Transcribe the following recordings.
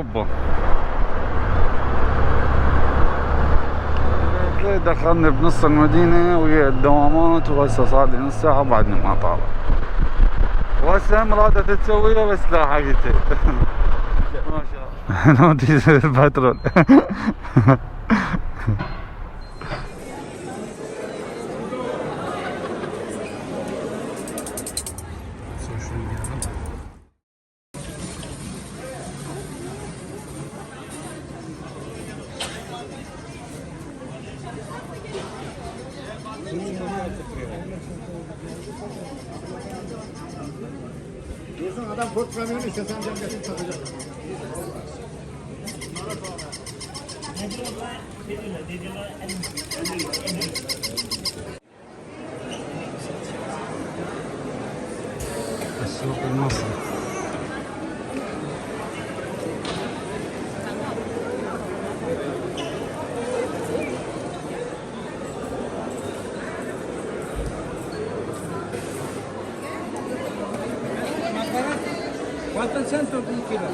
اوروبا. دخلني بنص المدينة ويا الدوامات، وهسه صار لي نص ساعة بعدني ما طالع، وهسه مرادة تسويها بس لا حقيقتي. ما شاء الله. نوتي البترول. Adam korkmuyor, istesen cemgetin satacak. السوق المصري. ¿Cuánto el centro de kilo?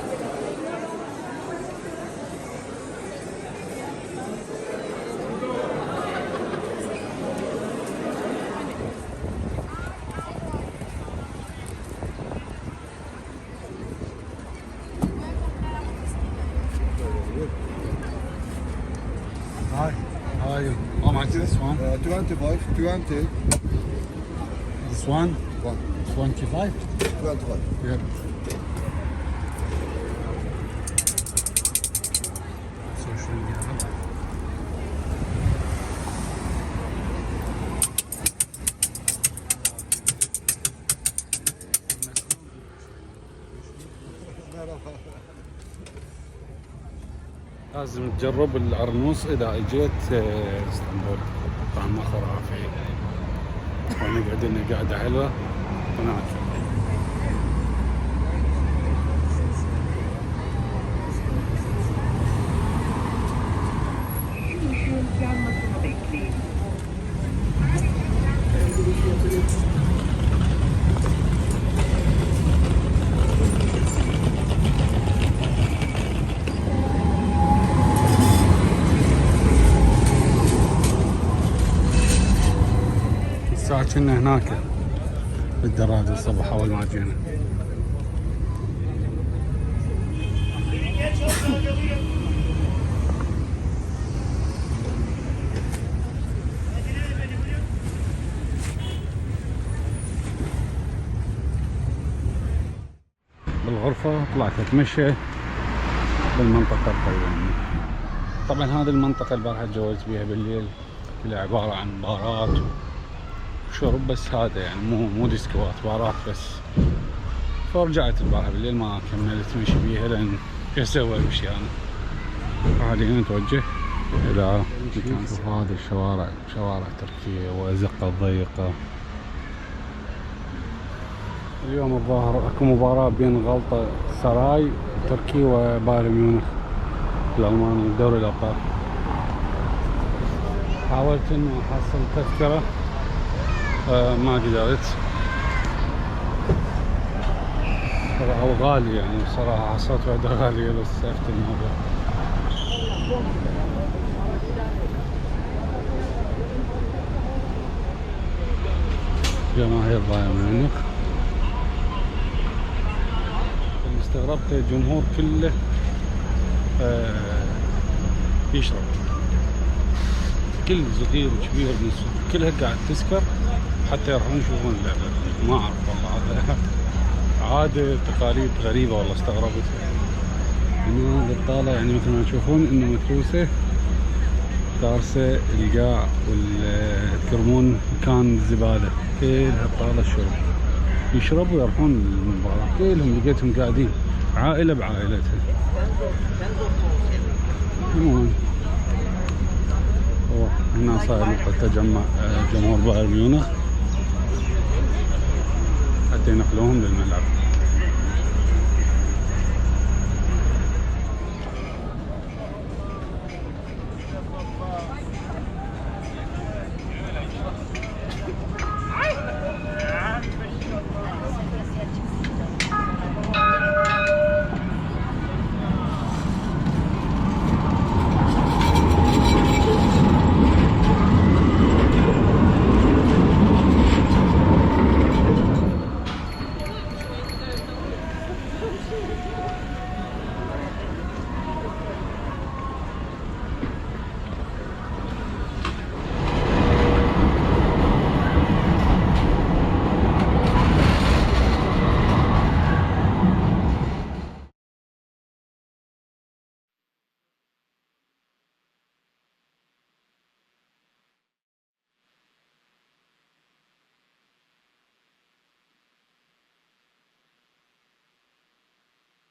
Hi. How are you? How much is this one? 25, 20. This one? 25? 25. Yeah. Social media. لازم تجرب العرنوس إذا اجيت اسطنبول، طعمه خرافي ونقعد لنا قعدة حلوة وناكل. الساعة كنا هناك بالدراجة الصبح أول ما جينا. بالغرفة طلعت أتمشى بالمنطقة القريبة. طبعا هذه المنطقة البارحة تجولت بيها بالليل كلها عبارة عن بارات وشرب بس، هذا يعني مو ديسكوات، بارات بس. فرجعت البارحة بالليل ما كملت مشي بيها لأن شو أسوي بشي أنا. حاليا نتوجه إلى مكان. شوف هذه الشوارع، شوارع تركية وأزقة ضيقة. اليوم الظاهر اكو مباراة بين غلطة سراي تركي وبايرن ميونخ الألماني بدوري الأبطال. حاولت انه احصل تذكرة ما قدرت، او غالي يعني بصراحة، حصلت واحدة غالية بس عرفت الموضوع. جماهير بايرن ميونخ. استغربت الجمهور كله يشرب، كل صغير وكبير كلها قاعد تسكر حتى يروحون يشوفون اللعبة. ما اعرف والله، هذا عادة تقاليد غريبة والله، استغربت. هنا البطالة يعني مثل ما تشوفون انه متروسة دارسة القاع والترمون مكان الزبالة، كلها بطالة الشرب، يشربوا ويروحون المباراة. كلهم لقيتهم قاعدين عائلة بعائلتها. المهم هنا صار نقطة تجمع جمهور بايرن ميونخ حتى ينقلوهم للملعب.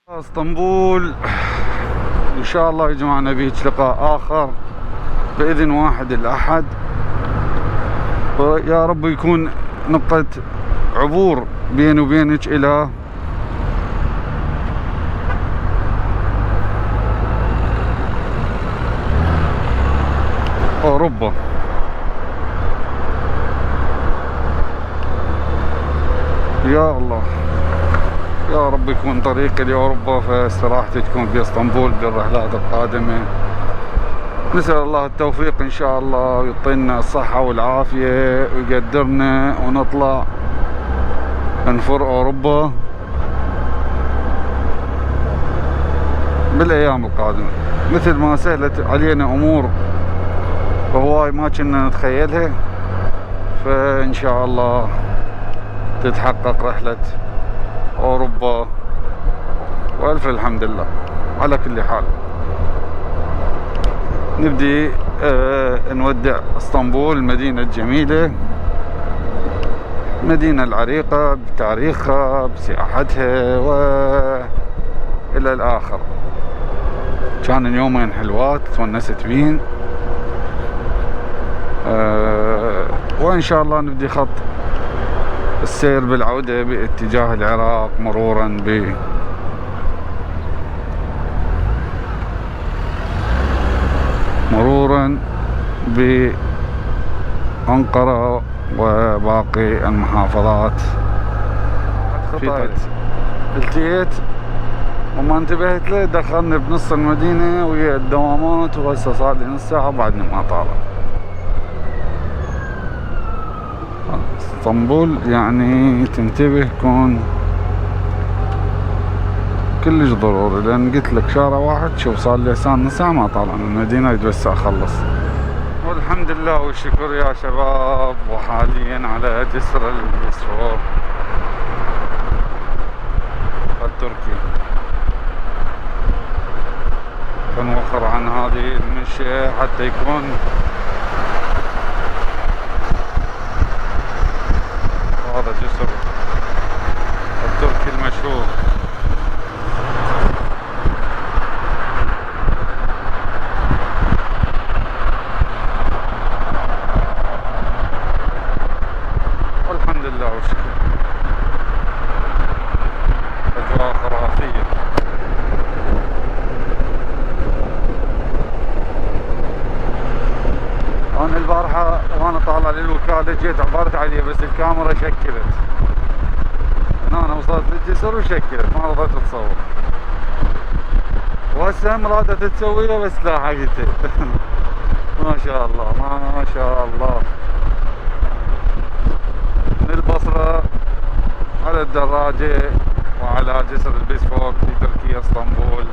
اسطنبول ان شاء الله يجمعنا بيك لقاء اخر باذن واحد الاحد، ويا رب يكون نقطة عبور بيني وبينك الى اوروبا. يا الله يا رب يكون طريقي لاوروبا، فاستراحتي تكون في اسطنبول بالرحلات القادمة. نسأل الله التوفيق ان شاء الله، ويعطينا الصحة والعافية ويقدرنا ونطلع نفر اوروبا بالايام القادمة، مثل ما سهلت علينا امور وهواي ما كنا نتخيلها، فان شاء الله تتحقق رحلة اوروبا والف الحمد لله. على كل حال نبدي نودع اسطنبول، المدينة الجميلة، المدينة العريقة بتاريخها بسياحتها والى الاخر. كان يومين حلوات تونست بين، وان شاء الله نبدي خط السير بالعودة باتجاه العراق، مرورا بأنقرة وباقي المحافظات. التقيت وما انتبهت له، دخلنا بنص المدينة ويا الدوامات، وهسه صار لي نص ساعة بعدني ما طالع. اسطنبول يعني تنتبه، كون كلش ضروري، لان قلت لك شارع واحد شوف صار لي نص ساعة ما طالع من المدينة، بس اخلص. والحمد لله والشكر يا شباب، وحاليا على جسر البسفور التركي. فنوخر عن هذه المشي حتى يكون هذا جسر التركي المشهور. والحمد لله والشكر، أجواء خرافية. أنا البارحة وأنا طالع للوكالة جيت عبرت عليه، بس الكاميرا شكلت. أنا وصلت للجسر وشكلت، ما رضيت أتصور. وهسه هم رادت تسويها بس لا حقيقة. ما شاء الله ما شاء الله. من البصرة على الدراجة وعلى جسر البسفور في تركيا اسطنبول،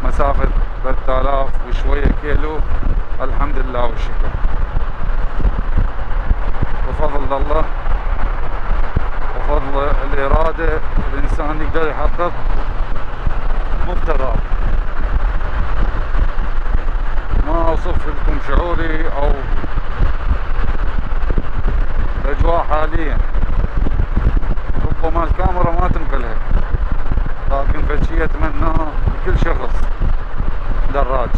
مسافة 3000 وشوية كيلو. الحمد لله والشكر، بفضل الله وفضل الإرادة الإنسان يقدر يحقق مقتضاه. ما أوصف لكم شعوري أو الأجواء حاليا، ربما الكاميرا ما تنقلها، لكن فشي أتمناه لكل شخص دراج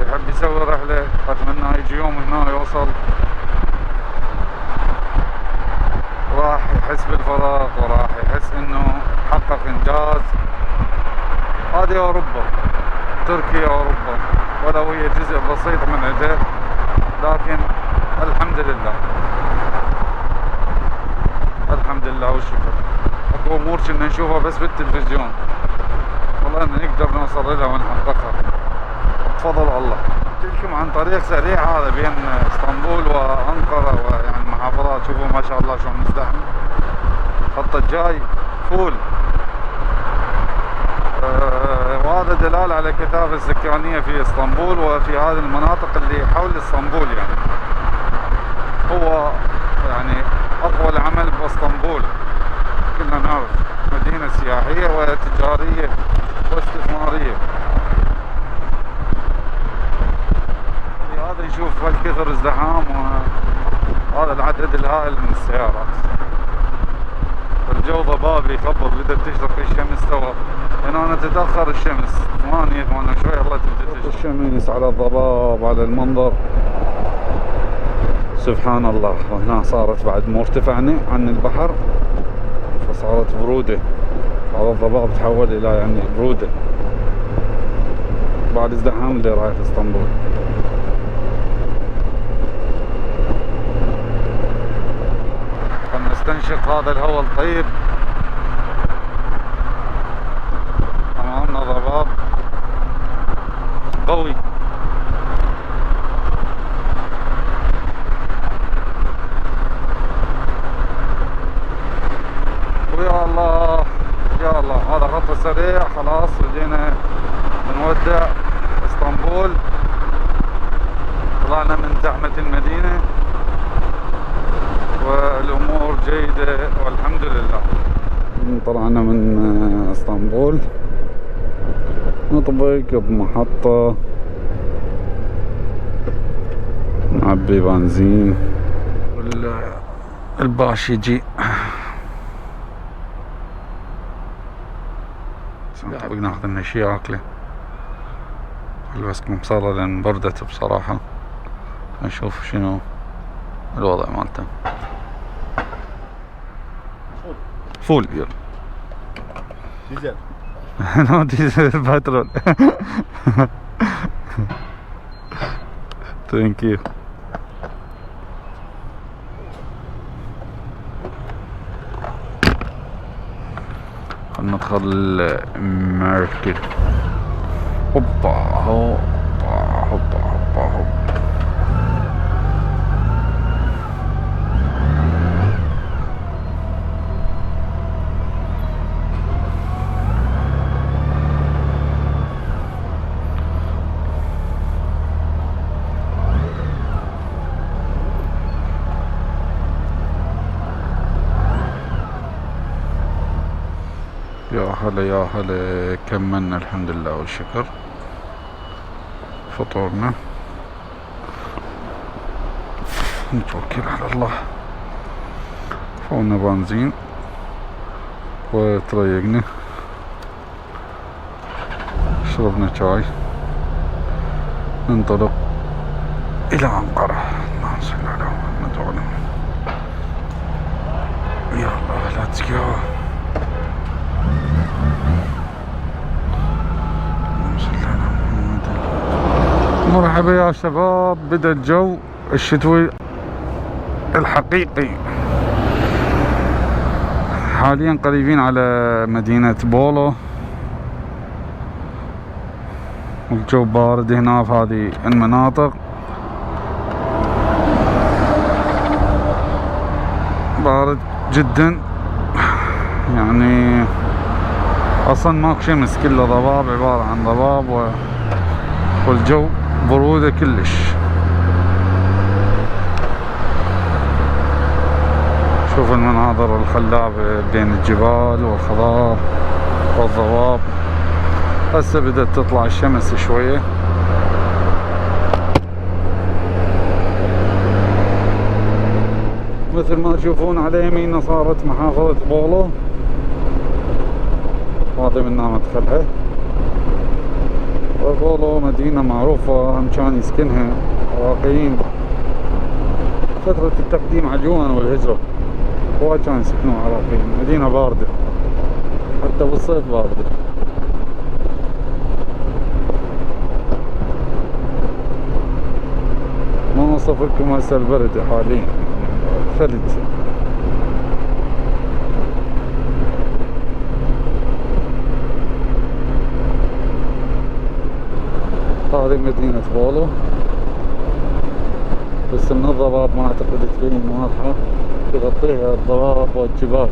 يحب يسوي رحلة، أتمنى يجي يوم هنا يوصل راح يحس بالفراغ، وراح يحس انه حقق انجاز. هذه اوروبا، تركيا اوروبا، ولو هي جزء بسيط من عده، لكن الحمد لله الحمد لله والشكر. اكو امور كنا نشوفها بس بالتلفزيون، والله ان نقدر نوصل لها ونحققها بفضل الله. لكم عن طريق سريع هذا بين اسطنبول وانقرة ويعني المحافظات، شوفوا ما شاء الله شلون مزدحم. الخط الجاي فول، وهذا دلالة على كثافة السكانية في اسطنبول وفي هذه المناطق اللي حول اسطنبول. يعني هو يعني اطول عمل باسطنبول، كلنا نعرف مدينة سياحية وتجارية واستثمارية. هذا نشوف هالكثر ازدحام وهذا العدد الهائل من السيارات. الجو ضبابي يخبط، بدأت تشرق الشمس، تو هنا تتأخر الشمس 8 شوي الله تبدأ الشمس على الضباب على المنظر سبحان الله. وهنا صارت بعد مرتفعنا عن البحر فصارت برودة، هذا الضباب تحول إلى يعني برودة بعد ازدحام اللي رايح اسطنبول. خلنا نستنشق هذا الهواء الطيب. امامنا ضباب قوي. ويا الله يا الله هذا خط سريع. خلاص رجينا بنودع اسطنبول، طلعنا من زحمة المدينة والامور جيدة والحمد لله. طلعنا من اسطنبول نطبق بمحطة نعبي بنزين والباش يجي نطبق ناخذ لنا شي اكله. البس مبصرة لان بردت بصراحة. نشوف شنو الوضع مالته. فول يلا. ديزل. نو ديزل بترول. ثانك يو. خلنا ندخل المركب. هوبا هوبا هوبا هوبا هوبا. يا هلا يا هلا. كملنا الحمد لله والشكر فطورنا. نتوكل على الله. فونا بنزين وتريقنا، شربنا شاي، ننطلق إلى أنقرة. اللهم صل على محمد وعلى يلا ليتس جو. مرحبا يا شباب. بدأ الجو الشتوي الحقيقي. حاليا قريبين على مدينة بولو والجو بارد هنا في هذه المناطق. بارد جدا يعني اصلا ماكو شمس، كله ضباب، عبارة عن ضباب والجو برودة كلش. شوف المناظر الخلابة بين الجبال والخضار والضباب. هسه بدأت تطلع الشمس شوية. مثل ما تشوفون على يميننا صارت محافظة بولو، هذا منا مدخلها. بولو مدينة معروفة، هم كان يسكنها عراقيين فترة التقديم عجوان والهجرة، وايد كان يسكنوا عراقيين. مدينة باردة حتى بالصيف باردة. ما اوصف لكم هسه البرد حاليا، ثلج. هذه مدينة بولو، بس من الضباب ما اعتقد تبين واضحة، تغطيها الضباب والجبال.